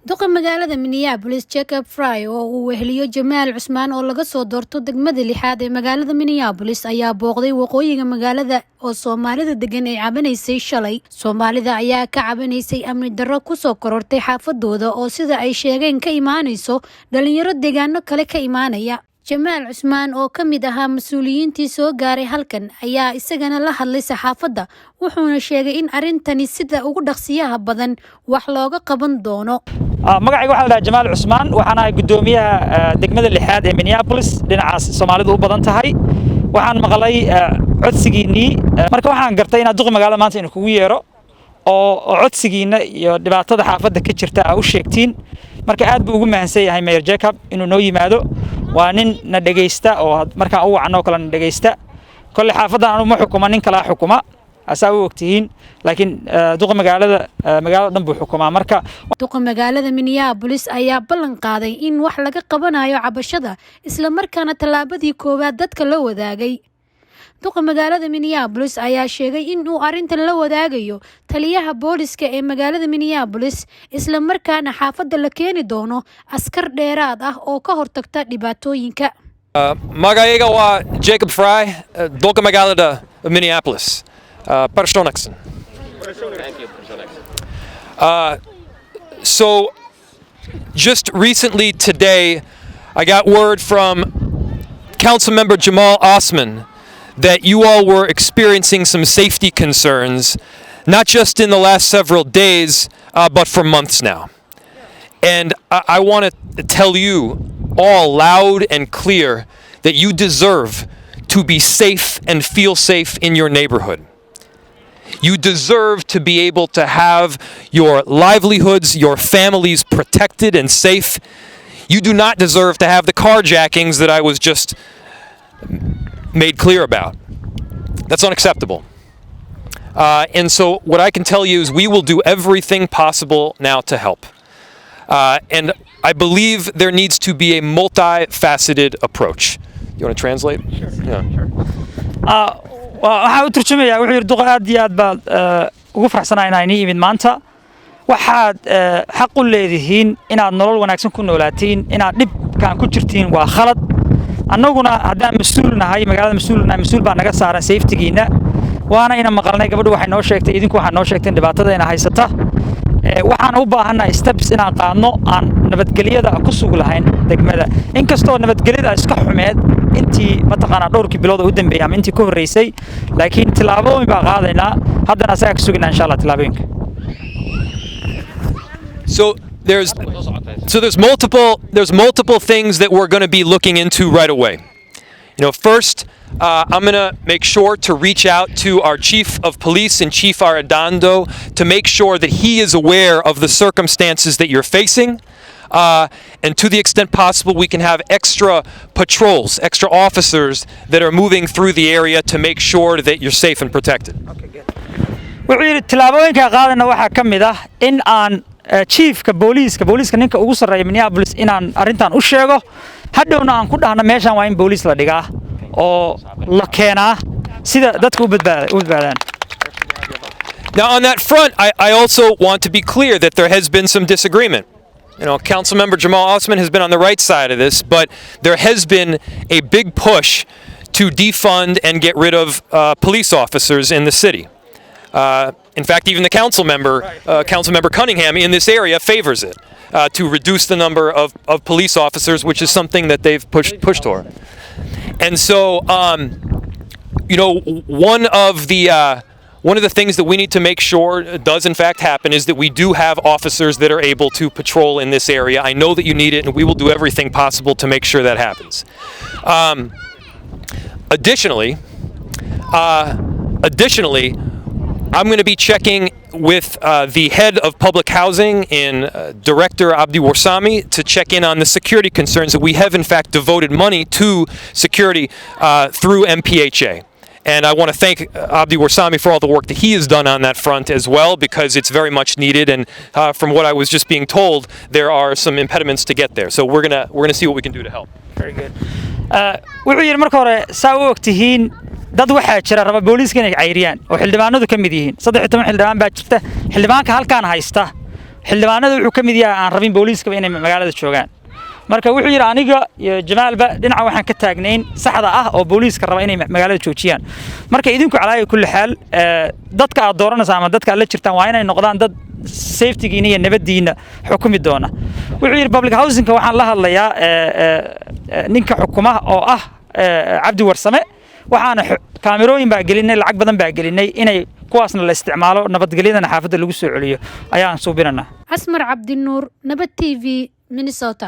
duqa magaalada minneaplis Jacob Fry oo uu weheliyo Jamaal Cusmaan oo laga soo doorto degmada lixaad ee magaalada Minneapolis ayaa booqday waqooyiga magaalada oo Soomaalida degan ay cabanaysay shalay. Soomaalida ayaa ka cabanaysay amni-darro ku soo korortay xaafadooda oo sida ay sheegeen ka imaanayso dhalinyaro deegaano kale ka imaanaya. Jamaal Cusmaan oo ka mid ahaa mas'uuliyiintii soo gaaray halkan ayaa isagana la hadlay saxaafadda wuxuuna sheegay in arintani sida ugu dhaqsiyaha badan wax looga qaban doono. magacayga waxaa la Jamaal Cusmaan waxaan ahay gudoomiyaha degmada lixaad ee Minneapolis dhinacaas Soomaalidu u badan tahay. waxaan maqlay codsigiinii marka waxaan gartay in duqa magaalada maanta inuu kugu yeero oo codsigiina iyo dhibaatada xaafadda ka jirta u sheegtiin. marka aad buu ugu mahadsan yahay Mayor Jacob inuu noo yimaado. waa nin na dhageysta oo marka uu wacno kala na dhageysta kulli xaafadan aanu ma xukuma nin kala xukuma asaa u ogtihiin laakiin duqa magaalada dhan buu xukumaa. marka duqa magaalada Minneapolis ayaa ballan qaaday in wax laga qabanayo cabashada isla markaana talaabadii koowaad dadka la wadaagay. duqa magaalada Minneapolis ayaa sheegay in uu arintan la wadaagayo taliyaha booliska ee magaalada Minneapolis isla markaana xaafadda la keeni doono askar dheeraad ah oo ka hortagta dhibaatooyinka. magacayga waa Jacob Fry, duqa magaalada Minneapolis. So just recently today, I got word from Councilmember Jamal Osman that you all were experiencing some safety concerns, not just in the last several days, but for months now. And I want to tell you all loud and clear that you deserve to be safe and feel safe in your neighborhood. You deserve to be able to have your livelihoods, your families protected and safe. You do not deserve to have the carjackings that I was just made clear about. That's unacceptable. And so what I can tell you is we will do everything possible now to help. And I believe there needs to be a multifaceted approach. You want to translate? Sure. Yeah. Sure. waxaa u turjumayaa wuxuu yiri duqa aad iyo aad baad ugu faraxsanahay inaan imid maanta. waxaad xaq u leedihiin inaad nolol wanaagsan ku noolaatiin, inaad dhibkaan ku jirtiin waa khalad. annaguna haddaan mas'uulnahay magaalada mas'uul baa naga saaran safety-giina. waana ina maqalnay gabadhu waxay noo sheegtay idinku waxaad noo sheegteen dhibaatada ina haysata. waxaan u baahanahay steps inaan qaadno aan nabadgelyada ku sug lahayn degmada. inkastoo nabadgelyada iska xumeed intii mataqaana dhowrkii bilood u dambeeyay ama intii ka horeysay laakiin tilaabooyin baa qaadaynaa haddana asaga ka suginaa insha Allah tilaabooyinka. So there's multiple things that we're going to be looking into right away. You know, first, I'm going to make sure to reach out to our chief of police and Chief Arredondo to make sure that he is aware of the circumstances that you're facing. And to the extent possible, we can have extra patrols, extra officers that are moving through the area to make sure that you're safe and protected. Okay, good. wuxuu yiri tilaabooyinka qaadana waxa kamid ah in aan chiefka booliska ninka ugu sareeya Minneapolis inaan arintan u sheego hadhowna aan ku dhahno meeshan waa in booliis la dhigaa oo la keenaa sida dadku u badbaadaan. Now on that front, I also want to be clear that there has been some disagreement. You know, Councilmember Jamal Osman has been on the right side of this, but there has been a big push to defund and get rid of police officers in the city. In fact, even the Councilmember Cunningham in this area favors it to reduce the number of police officers, which is something that they've pushed toward. And so, you know, one of the things that we need to make sure does in fact happen is that we do have officers that are able to patrol in this area. I know that you need it, and we will do everything possible to make sure that happens. Additionally, I'm going to be checking with the head of public housing and Director Abdi Warsami to check in on the security concerns that we have in fact devoted money to security through MPHA. And I want to thank Abdi Warsami for all the work that he has done on that front as well, because it's very much needed. And from what I was just being told, there are some impediments to get there. So we're gonna see what we can do to help. Very good. wuxuu yiri marka hore saa u ogtihiin dad waxa jira raba booliiska inay cayriyaan oo xildhibaanadu ka mid yihiin 13 xildhibaan baa jirta xildhibaanka halkaan haysta xildhibaanada wuxuu ka mid yahay aan rabin booliiskaba inay magaalada joogaan marka wuxuu yiri aniga iyo Jamaalba dhinaca waxaan ka taagnayn saxda ah oo booliiska raba inay magaalada joojiyaan marka idinku calaayay kulli xaal dadka aad dooranaysaa ama dadka la jirtaan waa inay noqdaan dad safety-giina iyo nabadiina xukumi doona wuxuu yiri public housing-ka waxaan la hadlayaa ninka xukumaha oo ah Cabdi Warsame waxaana kaamirooyin baa gelinay lacag badan baa gelinay inay kuwaasna la isticmaalo nabadgelyada xaafadda lagu soo celiyo ayaan suubinana Asmar Cabdi Nuur Nabad TV Minnesota